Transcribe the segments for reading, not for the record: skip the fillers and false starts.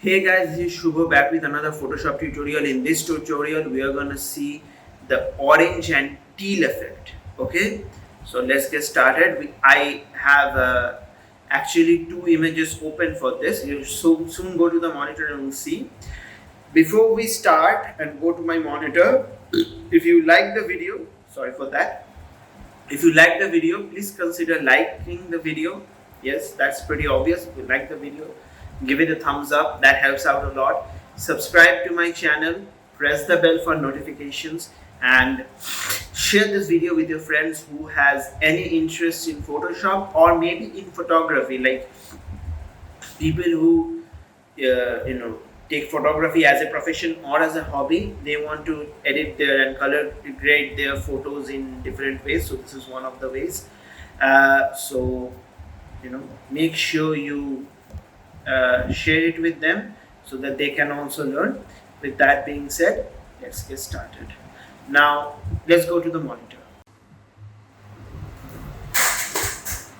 Hey guys, this is Shubho back with another Photoshop tutorial. In this tutorial, we are gonna see the orange and teal effect. Okay, so let's get started. I have actually two images open for this. You'll soon go to the monitor and we'll see. Before we start and go to my monitor, if you like the video, sorry for that. If you like the video, please consider liking the video. Yes, that's pretty obvious. If you like the video, give it a thumbs up. That helps out a lot. Subscribe to my channel, press the bell for notifications, and share this video with your friends who has any interest in Photoshop or maybe in photography, like people who take photography as a profession or as a hobby. They want to edit their and color grade their photos in different ways, so this is one of the ways. So make sure you share it with them so that they can also learn. With that being said, let's get started. Now let's go to the monitor.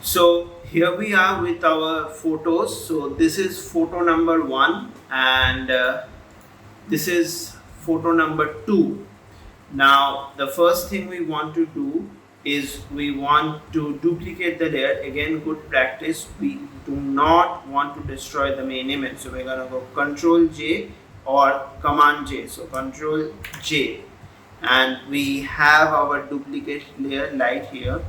So here we are with our photos. So this is photo number 1 and this is photo number 2. Now the first thing we want to do is we want to duplicate the layer. Again, good practice. We do not want to destroy the main image. So we're gonna go Control J or Command J. So Control J, and we have our duplicate layer right here.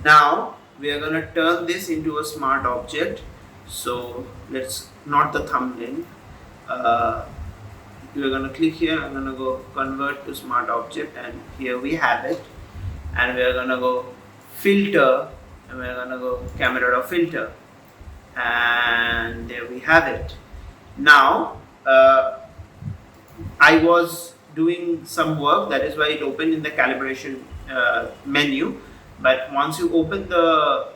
Now we are gonna turn this into a smart object. So let's not the thumbnail. We're gonna click here. I'm gonna go convert to smart object, and here we have it. And we are gonna go filter, and we're gonna go camera raw filter, and there we have it. Now I was doing some work, that is why it opened in the calibration menu. But once you open the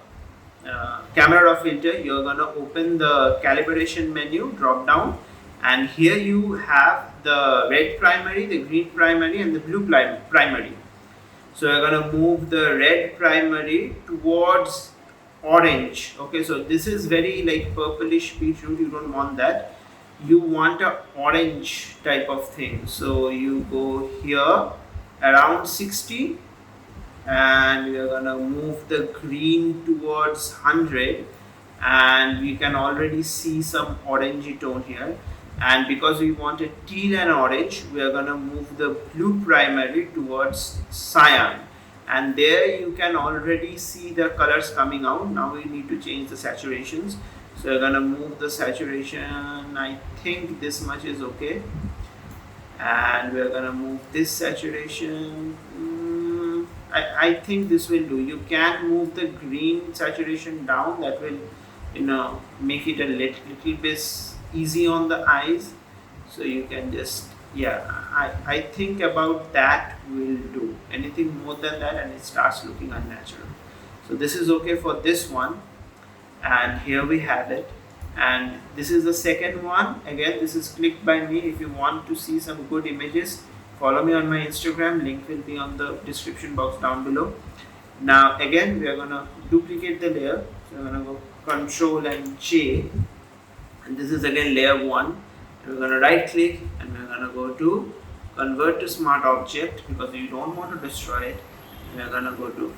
camera raw filter, you're gonna open the calibration menu drop down, and here you have the red primary, the green primary, and the blue primary. So we're gonna move the red primary towards orange. Okay, so this is very like purplish beetroot. You don't want that. You want a orange type of thing. So you go here around 60, and we are gonna move the green towards 100, and we can already see some orangey tone here. And because we want a teal and orange, we are gonna move the blue primary towards cyan, and there you can already see the colors coming out. Now we need to change the saturations. So we're gonna move the saturation. I think this much is okay, and we're gonna move this saturation. I think this will do. You can move the green saturation down. That will make it a little bit easy on the eyes. So you can just, I think about that will do. Anything more than that and it starts looking unnatural. So this is okay for this one, and here we have it. And this is the second one. Again, this is clicked by me. If you want to see some good images, follow me on my Instagram. Link will be on the description box down below. Now again, we are gonna duplicate the layer. So we're gonna go Control and J, and this is again layer 1. We're gonna right click, and we're gonna go to convert to smart object because you don't want to destroy it. We're gonna go to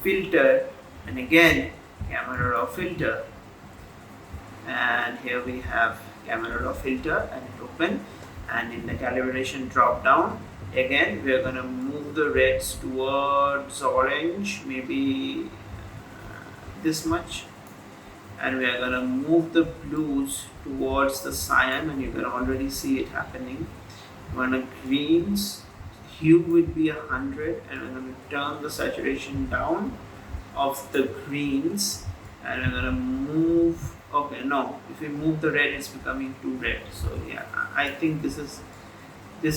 filter, and again camera raw filter, and here we have camera raw filter, and it open. And in the calibration drop down, again we are gonna move the reds towards orange, maybe this much, and we are gonna move the blues towards the cyan, and you can already see it happening. We're gonna greens, hue would be 100, and we're gonna turn the saturation down of the greens, and we're gonna move. Okay, no, if we move the red, it's becoming too red. So yeah, I think this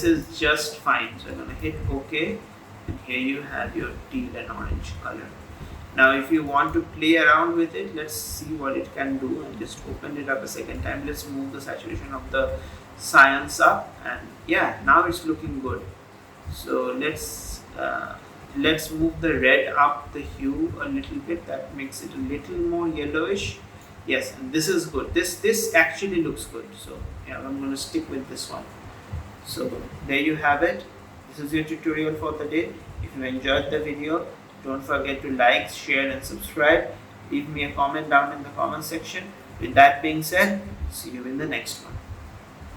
is just fine. So I'm gonna hit OK, and here you have your teal and orange color. Now if you want to play around with it, let's see what it can do. And just open it up a second time. Let's move the saturation of the cyans up, and yeah, now it's looking good. So let's move the red up the hue a little bit. That makes it a little more yellowish. Yes, and this is good. This actually looks good. So Yeah, I'm going to stick with this one. So there you have it. This is your tutorial for the day. If you enjoyed the video, don't forget to like, share and subscribe. Leave me a comment down in the comment section. With that being said, see you in the next one.